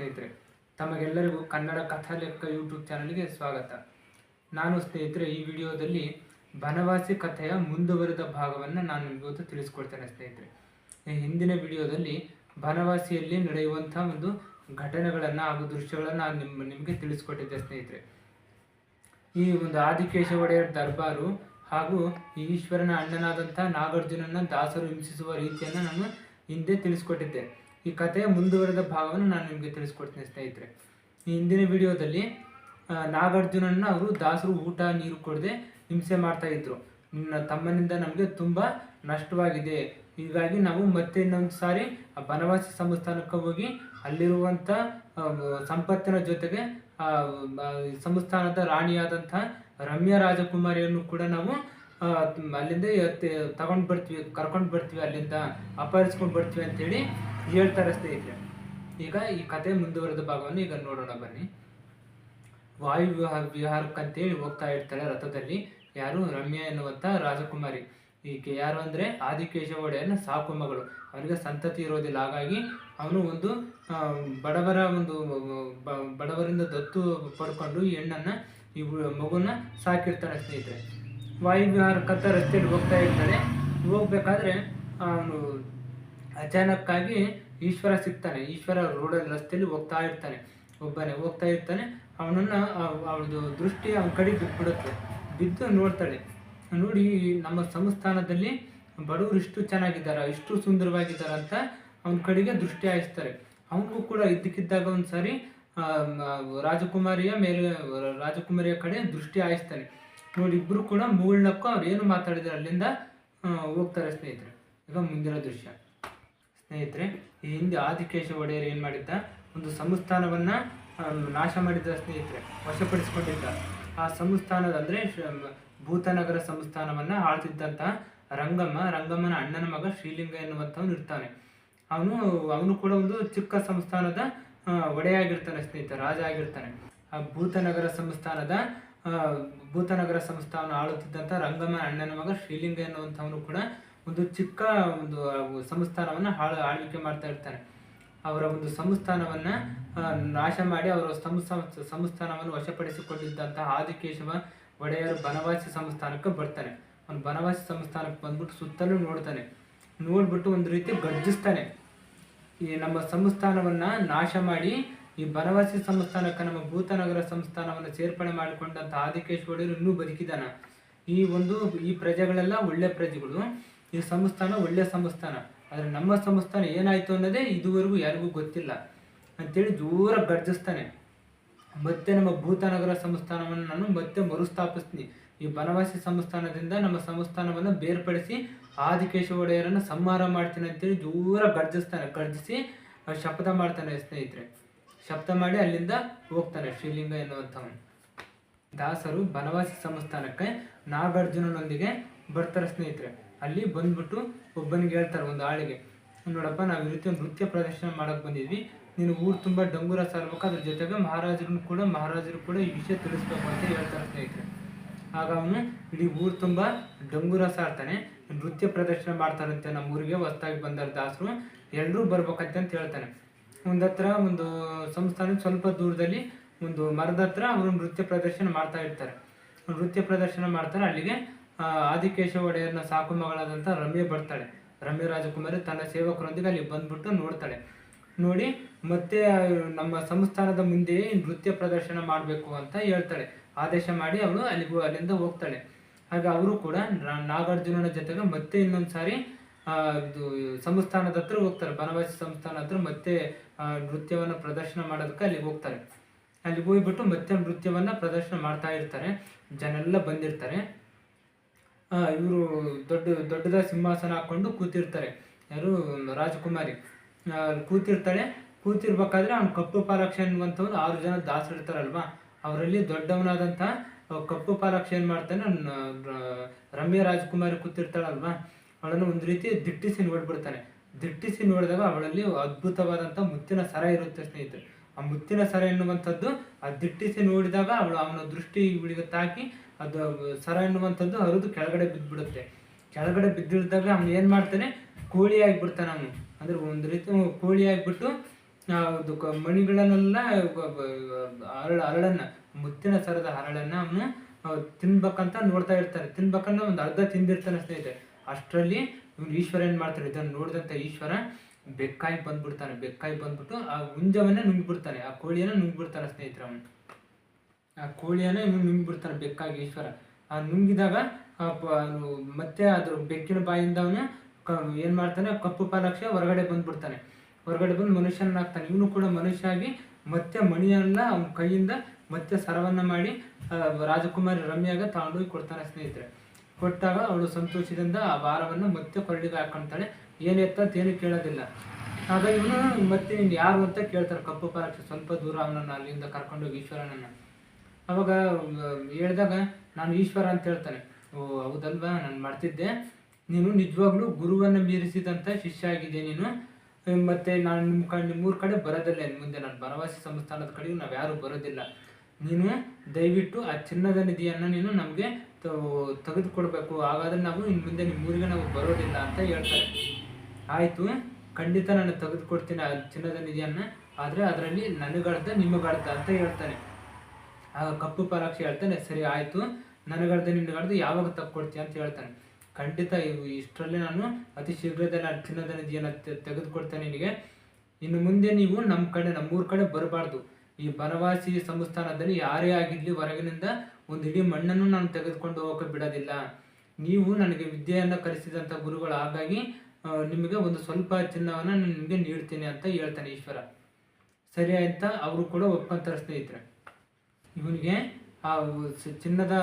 ಸ್ನೇಹಿತರೆ. ತಮಗೆಲ್ಲರಿಗೂ ಕನ್ನಡ ಕಥಾ ಲೆಕ್ಕ ಯೂಟ್ಯೂಬ್ ಚಾನಲ್ಗೆ ಸ್ವಾಗತ. ನಾನು ಸ್ನೇಹಿತರೆ ಈ ವಿಡಿಯೋದಲ್ಲಿ ಬನವಾಸಿ ಕಥೆಯ ಮುಂದುವರಿದ ಭಾಗವನ್ನು ನಾನು ಇವತ್ತು ತಿಳಿಸ್ಕೊಡ್ತೇನೆ ಸ್ನೇಹಿತರೆ. ಹಿಂದಿನ ವಿಡಿಯೋದಲ್ಲಿ ಬನವಾಸಿಯಲ್ಲಿ ನಡೆಯುವಂಥ ಒಂದು ಘಟನೆಗಳನ್ನು ಹಾಗೂ ದೃಶ್ಯಗಳನ್ನು ನಾನು ನಿಮಗೆ ತಿಳಿಸ್ಕೊಟ್ಟಿದ್ದೆ ಸ್ನೇಹಿತರೆ. ಈ ಒಂದು ಆದಿಕೇಶವ ಒಡೆಯರ್ ದರ್ಬಾರು ಹಾಗೂ ಈ ಈಶ್ವರನ ಅಣ್ಣನಾದಂಥ ನಾಗಾರ್ಜುನನ ದಾಸರು ಹಿಂಸಿಸುವ ರೀತಿಯನ್ನು ನಾನು ಹಿಂದೆ ತಿಳಿಸ್ಕೊಟ್ಟಿದ್ದೆ. ಈ ಕಥೆಯ ಮುಂದುವರೆದ ಭಾಗವನ್ನು ನಾನು ನಿಮಗೆ ತಿಳಿಸ್ಕೊಡ್ತೀನಿ ಸ್ನೇಹಿತರೆ. ಈ ಹಿಂದಿನ ವಿಡಿಯೋದಲ್ಲಿ ನಾಗಾರ್ಜುನನ್ನ ಅವರು ದಾಸರು ಊಟ ನೀರು ಕೊಡದೆ ಹಿಂಸೆ ಮಾಡ್ತಾ ಇದ್ರು. ನಿನ್ನ ತಮ್ಮನಿಂದ ನಮಗೆ ತುಂಬ ನಷ್ಟವಾಗಿದೆ, ಹೀಗಾಗಿ ನಾವು ಮತ್ತೆ ಇನ್ನೊಂದು ಸಾರಿ ಬನವಾಸಿ ಸಂಸ್ಥಾನಕ್ಕೆ ಹೋಗಿ ಅಲ್ಲಿರುವಂಥ ಸಂಪತ್ತಿನ ಜೊತೆಗೆ ಸಂಸ್ಥಾನದ ರಾಣಿಯಾದಂಥ ರಮ್ಯಾ ರಾಜಕುಮಾರಿಯನ್ನು ಕೂಡ ನಾವು ಅಲ್ಲಿಂದ ಕರ್ಕೊಂಡು ಬರ್ತೀವಿ, ಅಲ್ಲಿಂದ ಅಪಹರಿಸ್ಕೊಂಡು ಬರ್ತೀವಿ ಅಂತೇಳಿ ಹೇಳ್ತಾರೆ ಸ್ನೇಹಿತರೆ. ಈಗ ಈ ಕಥೆ ಮುಂದುವರೆದ ಭಾಗವನ್ನು ಈಗ ನೋಡೋಣ ಬನ್ನಿ. ವಾಯು ವಿಹಾರಕ್ಕಂತೇಳಿ ಹೋಗ್ತಾ ಇರ್ತಾಳೆ ರಥದಲ್ಲಿ. ಯಾರು? ರಮ್ಯಾ ಎನ್ನುವಂಥ ರಾಜಕುಮಾರಿ. ಈಕೆ ಯಾರು ಅಂದರೆ ಆದಿಕೇಶವ ಒಡೆಯರ್ನ ಸಾಕು ಮಗಳು. ಅವನಿಗೆ ಸಂತತಿ ಇರೋದಿಲ್ಲ, ಹಾಗಾಗಿ ಅವನು ಒಂದು ಬಡವರಿಂದ ದತ್ತು ಪಡ್ಕೊಂಡು ಈ ಹೆಣ್ಣನ್ನು ಈ ಮಗುನ ಸಾಕಿರ್ತಾನೆ ಸ್ನೇಹಿತರೆ. ವಾಯು ವಿಹಾರಕ್ಕಂತ ರಸ್ತೆಯಲ್ಲಿ ಹೋಗ್ತಾ ಇರ್ತಾಳೆ. ಹೋಗ್ಬೇಕಾದ್ರೆ ಅವನು ಅಚಾನಕ್ಕಾಗಿ ಈಶ್ವರ ಸಿಗ್ತಾನೆ. ಈಶ್ವರ ರೋಡಲ್ಲಿ ರಸ್ತೆಯಲ್ಲಿ ಒಬ್ಬನೇ ಹೋಗ್ತಾ ಇರ್ತಾನೆ. ಅವನನ್ನು ಅವಳದು ದೃಷ್ಟಿ ಅವನ ಕಡೆ ಬಿದ್ದುಬಿಡುತ್ತೆ. ಬಿದ್ದು ನೋಡ್ತಾಳೆ. ನೋಡಿ, ನಮ್ಮ ಸಂಸ್ಥಾನದಲ್ಲಿ ಬಡವರು ಇಷ್ಟು ಚೆನ್ನಾಗಿದ್ದಾರೆ, ಇಷ್ಟು ಸುಂದರವಾಗಿದ್ದಾರೆ ಅಂತ ಅವನ ಕಡೆಗೆ ದೃಷ್ಟಿ ಹಾಯಿಸ್ತಾರೆ. ಅವನಿಗೂ ಕೂಡ ಇದ್ದಕ್ಕಿದ್ದಾಗ ಒಂದ್ಸಾರಿ ರಾಜಕುಮಾರಿಯ ಕಡೆ ದೃಷ್ಟಿ ಹಾಯಿಸ್ತಾನೆ. ನೋಡಿ, ಇಬ್ಬರು ಕೂಡ ಮೂಳ್ನಕ್ಕೂ ಅವ್ರು ಏನು ಮಾತಾಡಿದ್ದಾರೆ ಅಲ್ಲಿಂದ ಹೋಗ್ತಾರೆ ಸ್ನೇಹಿತರೆ. ಈಗ ಮುಂದಿನ ದೃಶ್ಯ ಸ್ನೇಹಿತರೆ. ಈ ಹಿಂದೆ ಆದಿಕೇಶವ ಒಡೆಯರ್ ಏನು ಮಾಡಿದ್ದ, ಒಂದು ಸಂಸ್ಥಾನವನ್ನು ನಾಶ ಮಾಡಿದ್ದ ಸ್ನೇಹಿತರೆ, ವಶಪಡಿಸಿಕೊಂಡಿದ್ದ. ಆ ಸಂಸ್ಥಾನದ ಅಂದರೆ ಭೂತನಗರ ಸಂಸ್ಥಾನವನ್ನು ಆಳ್ತಿದ್ದಂಥ ರಂಗಮ್ಮನ ಅಣ್ಣನ ಮಗ ಶ್ರೀಲಿಂಗ ಎನ್ನುವಂಥವನು ಇರ್ತಾನೆ. ಅವನು ಕೂಡ ಒಂದು ಚಿಕ್ಕ ಸಂಸ್ಥಾನದ ಒಡೆಯಾಗಿರ್ತಾನೆ ಸ್ನೇಹಿತರೆ, ರಾಜ ಆಗಿರ್ತಾನೆ. ಆ ಭೂತನಗರ ಸಂಸ್ಥಾನ ಆಳುತ್ತಿದ್ದಂಥ ರಂಗಮ್ಮನ ಅಣ್ಣನ ಮಗ ಶ್ರೀಲಿಂಗ ಎನ್ನುವಂಥವನು ಕೂಡ ಒಂದು ಚಿಕ್ಕ ಒಂದು ಸಂಸ್ಥಾನವನ್ನು ಆಳ್ವಿಕೆ ಮಾಡ್ತಾ ಇರ್ತಾನೆ. ಅವರ ಒಂದು ಸಂಸ್ಥಾನವನ್ನು ನಾಶ ಮಾಡಿ ಅವರ ಸಂಸ್ಥಾನವನ್ನು ವಶಪಡಿಸಿಕೊಂಡಿದ್ದಂತಹ ಆದಿಕೇಶವ ಒಡೆಯರು ಬನವಾಸಿ ಸಂಸ್ಥಾನಕ್ಕೆ ಬರ್ತಾನೆ. ಅವನು ಬನವಾಸಿ ಸಂಸ್ಥಾನಕ್ಕೆ ಬಂದ್ಬಿಟ್ಟು ಸುತ್ತಲೂ ನೋಡ್ಬಿಟ್ಟು ಒಂದು ರೀತಿ ಗರ್ಜಿಸ್ತಾನೆ. ಈ ನಮ್ಮ ಸಂಸ್ಥಾನವನ್ನು ನಾಶ ಮಾಡಿ ಈ ಬನವಾಸಿ ಸಂಸ್ಥಾನಕ್ಕೆ ನಮ್ಮ ಭೂತನಗರ ಸಂಸ್ಥಾನವನ್ನು ಸೇರ್ಪಡೆ ಮಾಡಿಕೊಂಡಂಥ ಆದಿಕೇಶವ ಒಡೆಯರು ಇನ್ನೂ ಬದುಕಿದಾನ. ಈ ಪ್ರಜೆಗಳೆಲ್ಲ ಒಳ್ಳೆ ಪ್ರಜೆಗಳು, ಈ ಸಂಸ್ಥಾನ ಒಳ್ಳೆ ಸಂಸ್ಥಾನ, ಆದರೆ ನಮ್ಮ ಸಂಸ್ಥಾನ ಏನಾಯಿತು ಅನ್ನೋದೇ ಇದುವರೆಗೂ ಯಾರಿಗೂ ಗೊತ್ತಿಲ್ಲ ಅಂತೇಳಿ ಜೋರ ಗರ್ಜಿಸ್ತಾನೆ. ಮತ್ತೆ ನಮ್ಮ ಭೂತನಗರ ಸಂಸ್ಥಾನವನ್ನು ನಾನು ಮತ್ತೆ ಮರುಸ್ಥಾಪಿಸ್ತೀನಿ, ಈ ಬನವಾಸಿ ಸಂಸ್ಥಾನದಿಂದ ನಮ್ಮ ಸಂಸ್ಥಾನವನ್ನು ಬೇರ್ಪಡಿಸಿ ಆದಿಕೇಶವ ಒಡೆಯರನ್ನು ಸಂಹಾರ ಮಾಡ್ತೀನಿ ಅಂತೇಳಿ ಜೋರ ಗರ್ಜಿಸಿ ಶಪಥ ಮಾಡ್ತಾನೆ ಸ್ನೇಹಿತರೆ. ಶಪಥ ಮಾಡಿ ಅಲ್ಲಿಂದ ಹೋಗ್ತಾನೆ ಶ್ರೀಲಿಂಗ ಎನ್ನುವಂಥವನು. ದಾಸರು ಬನವಾಸಿ ಸಂಸ್ಥಾನಕ್ಕೆ ನಾಗಾರ್ಜುನನೊಂದಿಗೆ ಬರ್ತಾರೆ ಸ್ನೇಹಿತರೆ. ಅಲ್ಲಿ ಬಂದ್ಬಿಟ್ಟು ಒಬ್ಬನಿಗೆ ಹೇಳ್ತಾರೆ, ಒಂದು ಆಳಿಗೆ, ನೋಡಪ್ಪ, ನಾವು ಈ ರೀತಿ ಒಂದು ನೃತ್ಯ ಪ್ರದರ್ಶನ ಮಾಡೋಕ್ಕೆ ಬಂದಿದ್ವಿ, ನೀನು ಊರು ತುಂಬ ಡಂಗೂರ ಸಾರ್ಬೇಕು, ಅದ್ರ ಜೊತೆಗೆ ಮಹಾರಾಜರು ಕೂಡ ಈ ವಿಷಯ ತಿಳಿಸ್ಬೇಕು ಅಂತ ಹೇಳ್ತಾರೆ ಸ್ನೇಹಿತರೆ. ಆಗ ಅವನು ಇಡೀ ಊರು ತುಂಬ ಡಂಗೂರ ಸಾರ್ತಾನೆ. ನೃತ್ಯ ಪ್ರದರ್ಶನ ಮಾಡ್ತಾರಂತೆ ನಮ್ಮ ಊರಿಗೆ ಹೊಸ್ದಾಗಿ ಬಂದಾರ ದಾಸರು, ಎಲ್ಲರೂ ಬರ್ಬೇಕಂತ ಹೇಳ್ತಾನೆ. ಒಂದು ಸಂಸ್ಥಾನ ಸ್ವಲ್ಪ ದೂರದಲ್ಲಿ ಒಂದು ಮರದ ಹತ್ರ ಅವರು ನೃತ್ಯ ಪ್ರದರ್ಶನ ಮಾಡ್ತಾರೆ. ಅಲ್ಲಿಗೆ ಆದಿಕೇಶವ ಒಡೆಯರ್ನ ಸಾಕು ಮಗಳಾದಂಥ ರಮ್ಯ ಬರ್ತಾಳೆ. ರಮ್ಯ ರಾಜಕುಮಾರಿ ತನ್ನ ಸೇವಕರೊಂದಿಗೆ ಅಲ್ಲಿ ಬಂದ್ಬಿಟ್ಟು ನೋಡ್ತಾಳೆ. ನೋಡಿ, ಮತ್ತೆ ನಮ್ಮ ಸಂಸ್ಥಾನದ ಮುಂದೆ ನೃತ್ಯ ಪ್ರದರ್ಶನ ಮಾಡಬೇಕು ಅಂತ ಹೇಳ್ತಾಳೆ. ಆದೇಶ ಮಾಡಿ ಅವಳು ಅಲ್ಲಿಂದ ಹೋಗ್ತಾಳೆ. ಹಾಗೆ ಅವರು ಕೂಡ ನಾಗಾರ್ಜುನನ ಜೊತೆಗೆ ಮತ್ತೆ ಇನ್ನೊಂದು ಸಾರಿ ಸಂಸ್ಥಾನದ ಹತ್ರ ಹೋಗ್ತಾರೆ. ಬನವಾಸಿ ಸಂಸ್ಥಾನ ಹತ್ರ ಮತ್ತೆ ನೃತ್ಯವನ್ನು ಪ್ರದರ್ಶನ ಮಾಡೋದಕ್ಕೆ ಅಲ್ಲಿಗೆ ಹೋಗ್ತಾರೆ. ಅಲ್ಲಿಗೆ ಹೋಗ್ಬಿಟ್ಟು ಮತ್ತೆ ನೃತ್ಯವನ್ನು ಪ್ರದರ್ಶನ ಮಾಡ್ತಾ ಇರ್ತಾರೆ. ಜನ ಎಲ್ಲ ಬಂದಿರ್ತಾರೆ. ಇವರು ದೊಡ್ಡದ ಸಿಂಹಾಸನ ಹಾಕ್ಕೊಂಡು ಕೂತಿರ್ತಾರೆ. ಯಾರು? ರಾಜಕುಮಾರಿ ಕೂತಿರ್ಬೇಕಾದ್ರೆ ಅವ್ನು ಕಪ್ಪು ಪಾಲಾಕ್ಷ ಅನ್ನುವಂಥವ್ರು 6 ಜನ ದಾಸರಿರ್ತಾರಲ್ವಾ, ಅವರಲ್ಲಿ ದೊಡ್ಡವನಾದಂಥ ಕಪ್ಪು ಪಾಲಾಕ್ಷ ಏನು ಮಾಡ್ತಾನೆ, ರಮ್ಯ ರಾಜಕುಮಾರಿ ಕೂತಿರ್ತಾಳಲ್ವಾ, ಅವಳನ್ನು ಒಂದು ರೀತಿ ದಿಟ್ಟಿಸಿ ನೋಡಿದಾಗ ಅವಳಲ್ಲಿ ಅದ್ಭುತವಾದಂಥ ಮುತ್ತಿನ ಸರ ಇರುತ್ತೆ ಸ್ನೇಹಿತರೆ. ಆ ಮುತ್ತಿನ ಸರ ಎನ್ನುವಂಥದ್ದು ಆ ದಿಟ್ಟಿಸಿ ನೋಡಿದಾಗ ಅವನ ದೃಷ್ಟಿ ಇವಳಿಗೆ ತಾಕಿ ಅದು ಸರ ಎನ್ನುವಂಥದ್ದು ಹರಿದು ಕೆಳಗಡೆ ಬಿದ್ದುಬಿಡುತ್ತೆ. ಕೆಳಗಡೆ ಬಿದ್ದಿಳಿದಾಗ ಅವನು ಏನು ಮಾಡ್ತಾನೆ, ಕೋಳಿ ಆಗಿಬಿಡ್ತಾನೆ. ಅವನು ಅಂದರೆ ಒಂದು ರೀತಿ ಕೋಳಿ ಆಗಿಬಿಟ್ಟು ಅದು ಮಣಿಗಳನ್ನೆಲ್ಲ ಹರಳನ್ನ ಮುತ್ತಿನ ಸರದ ಹರಳನ್ನ ಅವನು ತಿನ್ಬೇಕಂತ ನೋಡ್ತಾ ಇರ್ತಾನೆ. ತಿನ್ಬೇಕಂದ್ರೆ ಒಂದು ಅರ್ಧ ತಿಂದಿರ್ತಾನೆ ಸ್ನೇಹಿತರೆ. ಅಷ್ಟರಲ್ಲಿ ಇವನು ಈಶ್ವರ ಏನ್ ಮಾಡ್ತಾನೆ, ಇದನ್ನು ನೋಡಿದಂತ ಈಶ್ವರ ಬೆಕ್ಕಾಗಿ ಬಂದ್ಬಿಟ್ಟು ಆ ಹುಂಜವನ್ನ ನುಂಗ್ಬಿಡ್ತಾನೆ, ಆ ಕೋಳಿಯನ್ನ ನುಂಗ್ಬಿಡ್ತಾನೆ ಸ್ನೇಹಿತರೆ. ಅವನು ಆ ಕೋಳಿಯನ್ನ ಇವನು ನುಂಗ್ಬಿಡ್ತಾನೆ ಬೆಕ್ಕಾಗಿ ಈಶ್ವರ. ಆ ನುಂಗಿದಾಗ ಮತ್ತೆ ಅದ್ರ ಬೆಕ್ಕಿನ ಬಾಯಿಂದ ಅವನು ಏನ್ ಮಾಡ್ತಾನೆ, ಕಪ್ಪು ಪಾಲಾಕ್ಷ ಹೊರಗಡೆ ಬಂದು ಮನುಷ್ಯನಾಗ್ತಾನೆ. ಇವನು ಕೂಡ ಮನುಷ್ಯ ಆಗಿ ಮತ್ತೆ ಮಣಿಯನ್ನ ಅವನ ಕೈಯಿಂದ ಮತ್ತೆ ಸರವನ್ನ ಮಾಡಿ ರಾಜಕುಮಾರಿ ರಮ್ಯಾಗ ತಗೊಂಡೋಗಿ ಕೊಡ್ತಾನೆ ಸ್ನೇಹಿತರೆ. ಕೊಟ್ಟಾಗ ಅವಳು ಸಂತೋಷದಿಂದ ಆ ಭಾರವನ್ನು ಮತ್ತೆ ಕೊರಳಿಗೆ ಹಾಕೊಳ್ತಾಳೆ. ಏನು ಏನು ಕೇಳೋದಿಲ್ಲ. ಆಗ ಇವನು ಮತ್ತೆ ನೀನು ಯಾರು ಅಂತ ಕೇಳ್ತಾರೆ ಕಪ್ಪು ಪಾಲಾಕ್ಷ. ಸ್ವಲ್ಪ ದೂರ ಅವನನ್ನು ಅಲ್ಲಿಂದ ಕರ್ಕೊಂಡೋಗಿ ಈಶ್ವರನನ್ನ. ಅವಾಗ ಹೇಳಿದಾಗ ನಾನು ಈಶ್ವರ ಅಂತ ಹೇಳ್ತಾನೆ. ಓ ಹೌದಲ್ವಾ, ನಾನು ಮಾಡ್ತಿದ್ದೆ, ನೀನು ನಿಜವಾಗ್ಲೂ ಗುರುವನ್ನು ಮೀರಿಸಿದಂಥ ಶಿಷ್ಯ ಆಗಿದೆ ನೀನು. ಮತ್ತೆ ನಾನು ನಿಮ್ಮೂರ ಕಡೆ ಬರೋದಿಲ್ಲ ಮುಂದೆ, ನಾನು ಬನವಾಸಿ ಸಂಸ್ಥಾನದ ಕಡೆಗೆ ನಾವು ಯಾರು ಬರೋದಿಲ್ಲ. ನೀನು ದಯವಿಟ್ಟು ಆ ಚಿನ್ನದ ನಿಧಿಯನ್ನು ನೀನು ನಮಗೆ ತೆಗೆದುಕೊಡ್ಬೇಕು, ಹಾಗಾದ್ರೆ ನಾವು ಇನ್ನು ಮುಂದೆ ನಿಮ್ಮೂರಿಗೆ ನಾವು ಬರೋದಿಲ್ಲ ಅಂತ ಹೇಳ್ತಾರೆ. ಆಯಿತು, ಖಂಡಿತ ನಾನು ತೆಗೆದುಕೊಡ್ತೀನಿ ಆ ಚಿನ್ನದ ನಿಧಿಯನ್ನು, ಆದರೆ ಅದರಲ್ಲಿ ನನಗರ್ಧ ನಿಮಗರ್ಧ ಅಂತ ಹೇಳ್ತಾನೆ. ಆಗ ಕಪ್ಪು ಪಾಲಾಕ್ಷಿ ಹೇಳ್ತಾನೆ, ಸರಿ ಆಯಿತು, ನನಗರ್ಧ ನಿನಗರ್ಧ ಯಾವಾಗ ತಕ್ಕೊಡ್ತೀಯ ಅಂತ ಹೇಳ್ತಾನೆ. ಖಂಡಿತ ಇಷ್ಟರಲ್ಲೇ ನಾನು ಅತಿ ಶೀಘ್ರದಲ್ಲಿ ಆ ಚಿನ್ನದ ನಿಧಿಯನ್ನು ತೆಗೆದುಕೊಡ್ತೇನೆ ನಿನಗೆ. ಇನ್ನು ಮುಂದೆ ನೀವು ನಮ್ಮೂರ ಕಡೆ ಬರಬಾರ್ದು. ಈ ಬನವಾಸಿ ಸಂಸ್ಥಾನದಲ್ಲಿ ಯಾರೇ ಆಗಿರಲಿ ಹೊರಗಿನಿಂದ ಒಂದು ಇಡೀ ಮಣ್ಣನ್ನು ನಾನು ತೆಗೆದುಕೊಂಡು ಹೋಗೋಕೆ ಬಿಡೋದಿಲ್ಲ. ನೀವು ನನಗೆ ವಿದ್ಯೆಯನ್ನು ಕಲಿಸಿದಂಥ ಗುರುಗಳು, ಹಾಗಾಗಿ ನಿಮಗೆ ಒಂದು ಸ್ವಲ್ಪ ಚಿನ್ನವನ್ನು ನಾನು ನಿಮಗೆ ನೀಡ್ತೀನಿ ಅಂತ ಹೇಳ್ತಾನೆ ಈಶ್ವರ. ಸರಿ ಅಂತ ಅವರು ಕೂಡ ಒಪ್ಕೊಂತಾರೆ ಸ್ನೇಹಿತರೆ. ಇವನಿಗೆ ಆ ಚಿನ್ನದ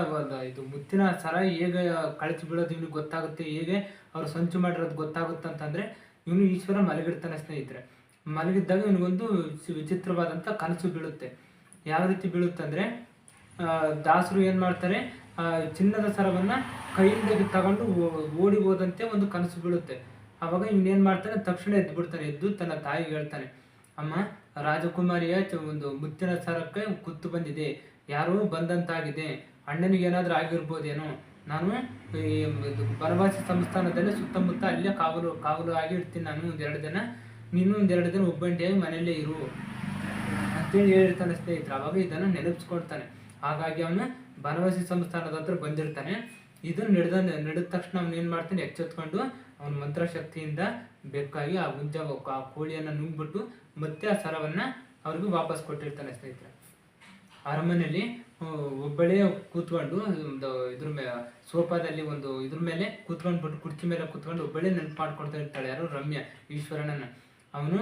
ಇದು ಮುತ್ತಿನ ಸರ ಹೇಗೆ ಕಳಚಿ ಬೀಳೋದು ಇವನಿಗೆ ಗೊತ್ತಾಗುತ್ತೆ, ಹೇಗೆ ಅವರು ಸಂಚು ಮಾಡಿರೋದು ಗೊತ್ತಾಗುತ್ತೆ ಅಂತಂದರೆ, ಇವನು ಈಶ್ವರ ಮಲಗಿರ್ತಾನೆ ಸ್ನೇಹಿತರೆ. ಮಲಗಿದ್ದಾಗ ಇವನಿಗೊಂದು ವಿಚಿತ್ರವಾದಂಥ ಕನಸು ಬೀಳುತ್ತೆ. ಯಾವ ರೀತಿ ಬೀಳುತ್ತೆ ಅಂದರೆ, ದಾಸರು ಏನು ಮಾಡ್ತಾರೆ, ಚಿನ್ನದ ಸರವನ್ನು ಕೈಯಿಂದ ತಗೊಂಡು ಓಡಿ ಹೋದಂತೆ ಒಂದು ಕನಸು ಬೀಳುತ್ತೆ. ಆವಾಗ ಇವನೇನು ಮಾಡ್ತಾನೆ, ತಕ್ಷಣ ಎದ್ದು ತನ್ನ ತಾಯಿಗೆ ಹೇಳ್ತಾನೆ, ಅಮ್ಮ, ರಾಜಕುಮಾರಿಯ ಒಂದು ಮುತ್ತಿನ ಸರಕ್ಕೆ ಕುತ್ತು ಬಂದಿದೆ, ಯಾರೋ ಬಂದಂತಾಗಿದೆ, ಅಣ್ಣನಿಗೆ ಏನಾದರೂ ಆಗಿರ್ಬೋದೇನೋ. ನಾನು ಈ ಬನವಾಸಿ ಸಂಸ್ಥಾನದಲ್ಲಿ ಸುತ್ತಮುತ್ತ ಅಲ್ಲೇ ಕಾವಲು ಆಗಿ ಇರ್ತೀನಿ ನಾನು ಒಂದೆರಡು ದಿನ, ನೀನು ಒಂದೆರಡು ದಿನ ಒಬ್ಬಂಟಿಯಾಗಿ ಮನೆಯಲ್ಲೇ ಇರು ಅಂತೇಳಿ ಹೇಳಿರ್ತಾನೆ ಸ್ನೇಹಿತರೆ. ಅವಾಗ ಇದನ್ನು ನೆನಪಿಸ್ಕೊಳ್ತಾನೆ. ಹಾಗಾಗಿ ಅವನು ಬನವಾಸಿ ಸಂಸ್ಥಾನದ ಹತ್ರ ಬಂದಿರ್ತಾನೆ. ಇದು ನಡೆದ ತಕ್ಷಣ ಅವನು ಏನು ಮಾಡ್ತಾನೆ, ಎಚ್ಚೆತ್ಕೊಂಡು ಅವನ ಮಂತ್ರಶಕ್ತಿಯಿಂದ ಬೇಕಾಗಿ ಆ ಆ ಕೋಳಿಯನ್ನು ನುಂಗ್ಬಿಟ್ಟು ಮತ್ತೆ ಆ ಸರವನ್ನು ಅವ್ರಿಗೆ ವಾಪಸ್ ಕೊಟ್ಟಿರ್ತಾನೆ ಸ್ನೇಹಿತರೆ. ಅರಮನೆಯಲ್ಲಿ ಒಬ್ಬಳೇ ಕೂತ್ಕೊಂಡು ಒಂದು ಸೋಫಾದಲ್ಲಿ ಒಂದು ಇದ್ರ ಮೇಲೆ ಕೂತ್ಕೊಂಡ್ಬಿಟ್ಟು, ಕುರ್ಚಿ ಮೇಲೆ ಕೂತ್ಕೊಂಡು ಒಬ್ಬಳೇ ನೆನಪು ಮಾಡ್ಕೊಳ್ತಾ ಇರ್ತಾಳೆ. ಯಾರು, ರಮ್ಯ, ಈಶ್ವರನನ್ನು. ಅವನು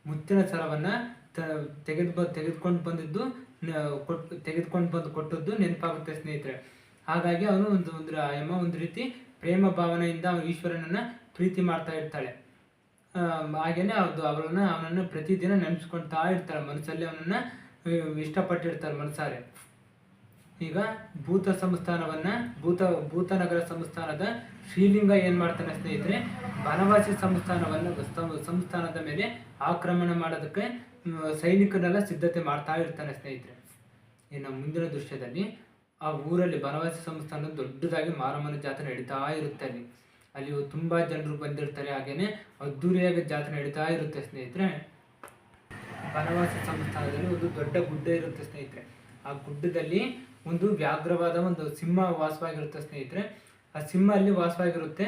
ಮುತ್ತಿನ ಸರವನ್ನು ತೆಗೆದುಕೊಂಡು ಬಂದು ಕೊಟ್ಟದ್ದು ನೆನಪಾಗುತ್ತೆ ಸ್ನೇಹಿತರೆ. ಹಾಗಾಗಿ ಅವನು ಒಂದು ರೀತಿ ಪ್ರೇಮ ಭಾವನೆಯಿಂದ ಅವನು ಈಶ್ವರನನ್ನು ಪ್ರೀತಿ ಮಾಡ್ತಾ ಇರ್ತಾಳೆ. ಹಾಗೇನೆ ಅವನನ್ನು ಪ್ರತಿದಿನ ನೆನೆಸ್ಕೊಳ್ತಾ ಇರ್ತಾಳೆ ಮನಸ್ಸಲ್ಲಿ, ಅವನನ್ನು ಇಷ್ಟಪಟ್ಟಿರ್ತಾಳೆ ಮನಸಾರೆ. ಈಗ ಭೂತನಗರ ಸಂಸ್ಥಾನದ ಶ್ರೀಲಿಂಗ ಏನು ಮಾಡ್ತಾನೆ ಸ್ನೇಹಿತರೆ, ಬನವಾಸಿ ಸಂಸ್ಥಾನದ ಮೇಲೆ ಆಕ್ರಮಣ ಮಾಡೋದಕ್ಕೆ ಸೈನಿಕರೆಲ್ಲ ಸಿದ್ಧತೆ ಮಾಡ್ತಾ ಇರ್ತಾನೆ ಸ್ನೇಹಿತರೆ. ಇನ್ನು ಮುಂದಿನ ದೃಶ್ಯದಲ್ಲಿ ಆ ಊರಲ್ಲಿ ಬನವಾಸಿ ಸಂಸ್ಥಾನ ದೊಡ್ಡದಾಗಿ ಮಾರಮ್ಮನ ಜಾತ್ರೆ ನಡೀತಾ ಇರುತ್ತೆ. ಅಲ್ಲಿ ತುಂಬ ಜನರು ಬಂದಿರ್ತಾರೆ. ಹಾಗೇನೆ ಅದ್ದೂರಿಯಾಗಿ ಜಾತ್ರೆ ನಡೀತಾ ಇರುತ್ತೆ ಸ್ನೇಹಿತರೆ. ಬನವಾಸಿ ಸಂಸ್ಥಾನದಲ್ಲಿ ಒಂದು ದೊಡ್ಡ ಗುಡ್ಡ ಇರುತ್ತೆ ಸ್ನೇಹಿತರೆ. ಆ ಗುಡ್ಡದಲ್ಲಿ ಒಂದು ವ್ಯಾಘ್ರವಾದ ಒಂದು ಸಿಂಹ ವಾಸವಾಗಿರುತ್ತೆ ಸ್ನೇಹಿತರೆ. ಆ ಸಿಂಹ ಅಲ್ಲಿ ವಾಸವಾಗಿರುತ್ತೆ.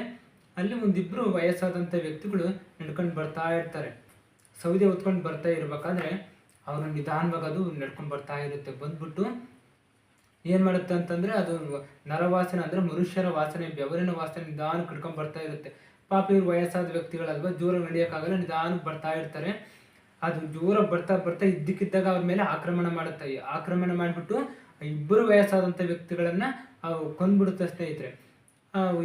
ಅಲ್ಲಿ ಒಂದಿಬ್ಬರು ವಯಸ್ಸಾದಂಥ ವ್ಯಕ್ತಿಗಳು ನಡ್ಕೊಂಡು ಬರ್ತಾ ಇರ್ತಾರೆ. ಸೌದೆ ಹೊತ್ಕೊಂಡು ಬರ್ತಾ ಇರ್ಬೇಕಾದ್ರೆ ಅವರು ನಿಧಾನವಾಗಿ ಅದು ನಡ್ಕೊಂಡು ಬರ್ತಾ ಇರುತ್ತೆ. ಬಂದ್ಬಿಟ್ಟು ಏನು ಮಾಡುತ್ತೆ ಅಂತಂದರೆ, ಅದು ನರವಾಸನೆ ಅಂದರೆ ಮನುಷ್ಯರ ವಾಸನೆ, ಬೆವರಿನ ವಾಸನೆ ನಿಧಾನಕ್ಕೆ ಹಿಡ್ಕೊಂಡು ಬರ್ತಾ ಇರುತ್ತೆ. ಪಾಪ ಇವ್ರು ವಯಸ್ಸಾದ ವ್ಯಕ್ತಿಗಳಲ್ವ, ಜೋರ ನಡೆಯೋಕ್ಕಾಗಲ್ಲ, ನಿಧಾನಕ್ಕೆ ಬರ್ತಾ ಇರ್ತಾರೆ. ಅದು ಜೋರ ಬರ್ತಾ ಇದ್ದಕ್ಕಿದ್ದಾಗ ಅವ್ರ ಮೇಲೆ ಆಕ್ರಮಣ ಮಾಡುತ್ತೆ. ಆಕ್ರಮಣ ಮಾಡಿಬಿಟ್ಟು ಇಬ್ಬರು ವಯಸ್ಸಾದಂಥ ವ್ಯಕ್ತಿಗಳನ್ನು ಕೊಂದ್ಬಿಡುತ್ತೆ ಸ್ನೇಹಿತರೆ.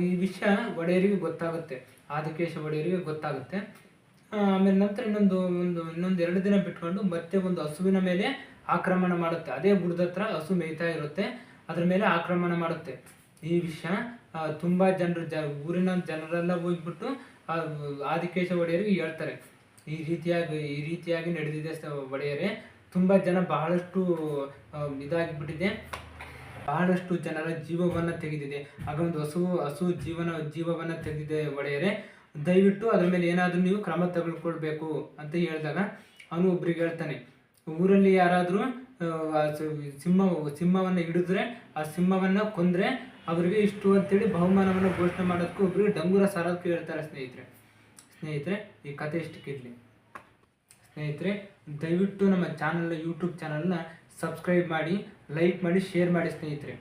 ಈ ವಿಷಯ ಒಡೆಯರಿಗೆ ಗೊತ್ತಾಗುತ್ತೆ, ಆದಿಕೇಶ ಒಡೆಯರಿಗೆ ಗೊತ್ತಾಗುತ್ತೆ. ಆಮೇಲೆ ನಂತರ ಇನ್ನೊಂದು 2 ದಿನ ಬಿಟ್ಕೊಂಡು ಮತ್ತೆ ಒಂದು ಹಸುವಿನ ಮೇಲೆ ಆಕ್ರಮಣ ಮಾಡುತ್ತೆ. ಅದೇ ಗುಡ್ಡದ ಹತ್ರ ಹಸು ಮೇಯ್ತಾ ಇರುತ್ತೆ, ಅದ್ರ ಮೇಲೆ ಆಕ್ರಮಣ ಮಾಡುತ್ತೆ. ಈ ವಿಷಯ ತುಂಬ ಊರಿನ ಜನರೆಲ್ಲ ಹೋಗ್ಬಿಟ್ಟು ಆದಿಕೇಶ ಒಡೆಯರಿಗೆ ಹೇಳ್ತಾರೆ, ಈ ರೀತಿಯಾಗಿ ನಡೆದಿದೆ ಒಡೆಯರೇ, ತುಂಬ ಜನ ಬಹಳಷ್ಟು ಇದಾಗಿಬಿಟ್ಟಿದೆ, ಬಹಳಷ್ಟು ಜನರ ಜೀವವನ್ನು ತೆಗೆದಿದೆ. ಆಗ ಒಂದು ಹಸು ಜೀವವನ್ನು ತೆಗೆದಿದೆ ಒಡೆಯರೇ, ದಯವಿಟ್ಟು ಅದ್ರ ಮೇಲೆ ಏನಾದರೂ ನೀವು ಕ್ರಮ ತೆಗೆದುಕೊಳ್ಬೇಕು ಅಂತ ಹೇಳಿದಾಗ ಅವನು ಒಬ್ರಿಗೆ ಹೇಳ್ತಾನೆ, ಊರಲ್ಲಿ ಯಾರಾದರೂ ಸಿಂಹವನ್ನು ಹಿಡಿದ್ರೆ ಆ ಸಿಂಹವನ್ನು ಕೊಂದರೆ ಅವರಿಗೆ ಇಷ್ಟು ಅಂತೇಳಿ ಬಹುಮಾನವನ್ನು ಘೋಷಣೆ ಮಾಡೋದಕ್ಕೂ ಒಬ್ರಿಗೆ ಡಂಗೂರ ಸಾರೋದಕ್ಕೆ ಹೇಳ್ತಾರೆ ಸ್ನೇಹಿತರೆ ಈ ಕಥೆ ಇಷ್ಟಕ್ಕಿರಲಿ. ಸ್ನೇಹಿತರೆ, ದಯವಿಟ್ಟು ನಮ್ಮ ಯೂಟ್ಯೂಬ್ ಚಾನಲ್ನ ಸಬ್ಸ್ಕ್ರೈಬ್ ಮಾಡಿ, ಲೈಕ್ ಮಾಡಿ, ಶೇರ್ ಮಾಡಿ ಸ್ನೇಹಿತರೆ.